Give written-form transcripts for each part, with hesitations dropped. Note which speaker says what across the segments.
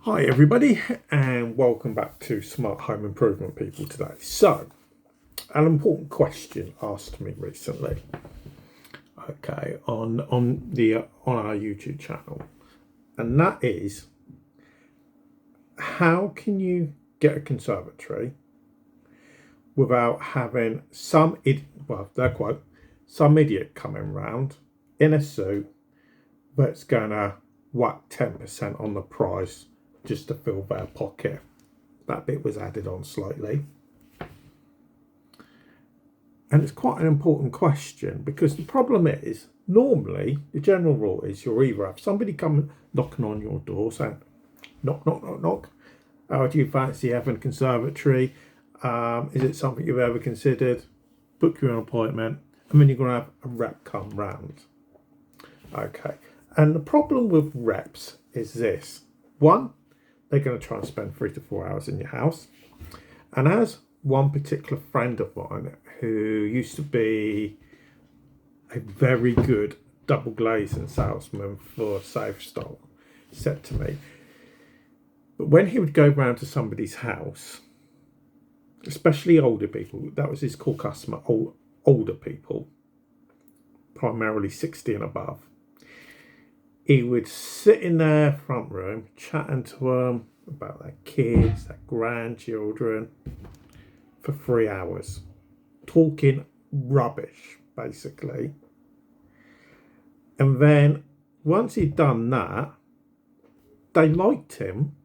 Speaker 1: Hi everybody, and welcome back to Smart Home Improvement People today. So, an important question asked me recently, on our YouTube channel, and that is, how can you get a conservatory without having some idiot coming round in a suit that's gonna whack 10% on the price just to fill their pocket. That bit was added on slightly. And it's quite an important question, because the problem is, normally, the general rule is you'll either have somebody come knocking on your door saying, knock, knock, knock, knock, how do you fancy having a conservatory? Is it something you've ever considered? Book you an appointment, and then you're going to have a rep come round. Okay, and the problem with reps is this. One, they're going to try and spend 3 to 4 hours in your house. And as one particular friend of mine, who used to be a very good double glazing salesman for Safestyle, said to me, but when he would go round to somebody's house, especially older people, that was his core customer, older people, primarily 60 and above, he would sit in their front room chatting to them about their kids, their grandchildren, for 3 hours, talking rubbish, basically. And then once he'd done that, they liked him,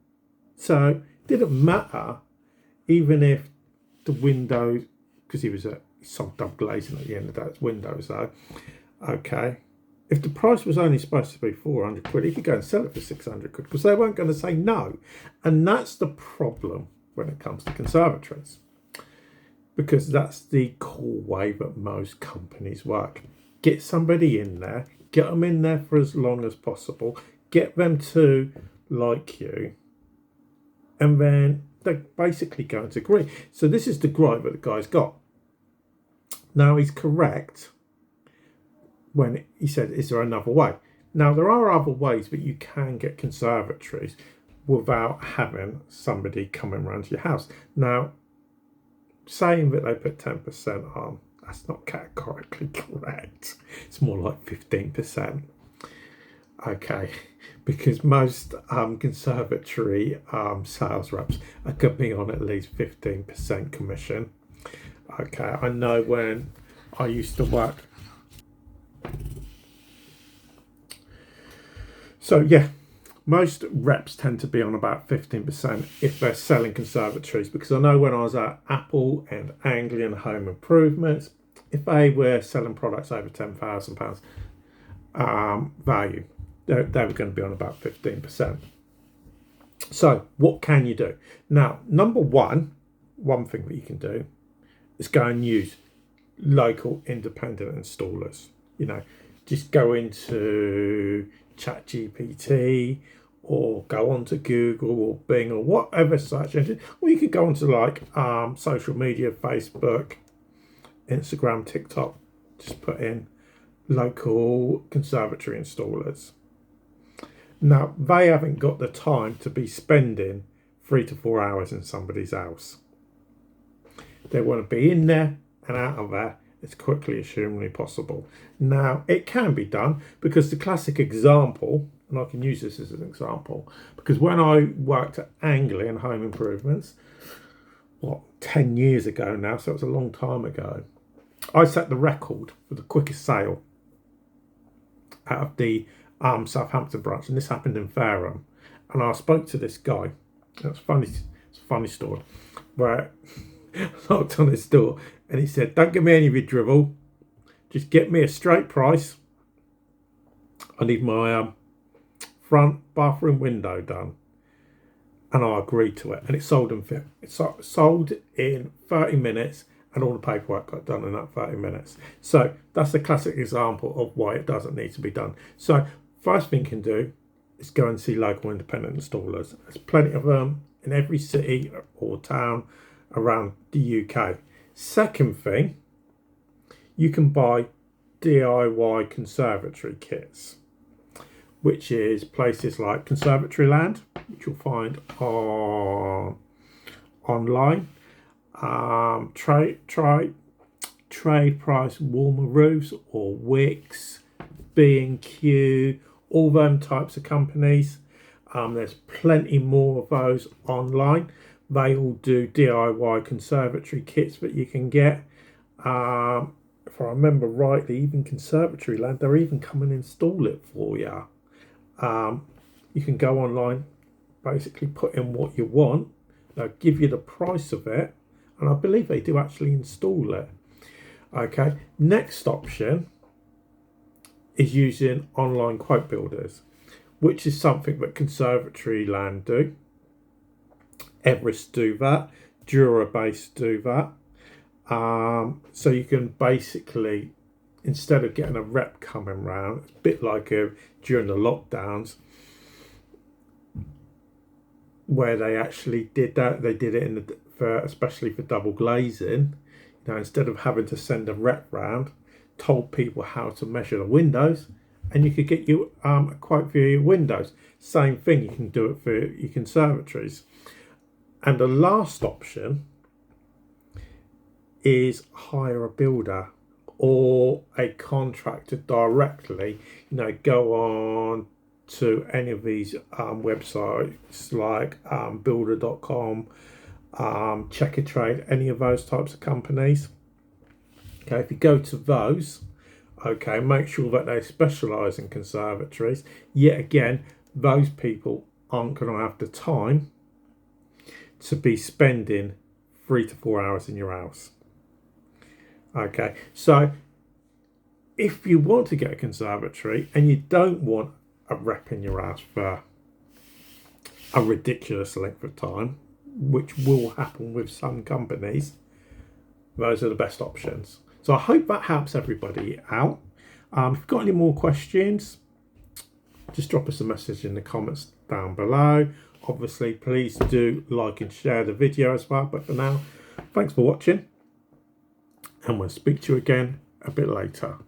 Speaker 1: so it didn't matter, even if the windows, because he sold double glazing at the end of that, windows though, okay. If the price was only supposed to be 400 quid, he could go and sell it for 600 quid, because they weren't going to say no. And that's the problem when it comes to conservatories, because that's the core way that most companies work. Get somebody in there, get them in there for as long as possible, get them to like you, and then they're basically going to agree. So this is the gripe that the guy's got. Now, he's correct when he said, is there another way? Now, there are other ways that you can get conservatories without having somebody coming around to your house. Now, saying that they put 10% on, that's not categorically correct. It's more like 15%. Okay, because most conservatory sales reps are coming on at least 15% commission. Okay, I know when I used to work. So yeah, most reps tend to be on about 15% if they're selling conservatories, because I know when I was at Apple and Anglian Home Improvements, if they were selling products over £10,000 value, they were going to be on about 15%. So what can you do? Now, number one thing that you can do is go and use local independent installers. You know, just go into ChatGPT or go onto Google or Bing or whatever search engine, or you could go onto like social media, Facebook, Instagram, TikTok, just put in local conservatory installers. Now, they haven't got the time to be spending 3 to 4 hours in somebody's house. They want to be in there and out of there as quickly as humanly possible. Now, it can be done, because the classic example, and I can use this as an example, because when I worked at Anglian Home Improvements, 10 years ago now, so it was a long time ago, I set the record for the quickest sale out of the Southampton branch, and this happened in Fareham. And I spoke to this guy. It's funny. It's a funny story, where I knocked on his door and he said, "Don't give me any of your drivel. Just get me a straight price. I need my front bathroom window done." And I agreed to it, and it sold in 30 minutes, and all the paperwork got done in that 30 minutes. So that's a classic example of why it doesn't need to be done. So first thing you can do is go and see local independent installers. There's plenty of them in every city or town around the UK. Second thing, you can buy DIY conservatory kits. which is places like Conservatory land, which you'll find online. Trade price warmer roofs or Wix, B&Q, all them types of companies. There's plenty more of those online. They all do DIY conservatory kits that you can get. If I remember rightly, even Conservatory land, they're even come and install it for you. You can go online, basically put in what you want. They'll give you the price of it, and I believe they do actually install it. Okay, next option is using online quote builders, which is something that Conservatory land do. Everest do that. Durabase do that. So you can basically, instead of getting a rep coming round, it's a bit like during the lockdowns, where they actually did that. They did it especially for double glazing. Instead of having to send a rep round, told people how to measure the windows, and you could get you a quote for your windows. Same thing, you can do it for your conservatories. And the last option is hire a builder or a contractor directly. Go on to any of these websites like builder.com, Checker Trade, any of those types of companies. Okay, if you go to those, okay, make sure that they specialise in conservatories. Yet again, those people aren't going to have the time to be spending 3 to 4 hours in your house. Okay, so if you want to get a conservatory and you don't want a rep in your house for a ridiculous length of time, which will happen with some companies, those are the best options. So I hope that helps everybody out. If you've got any more questions, just drop us a message in the comments down below. Obviously, please do like and share the video as well. But for now, thanks for watching, and we'll speak to you again a bit later.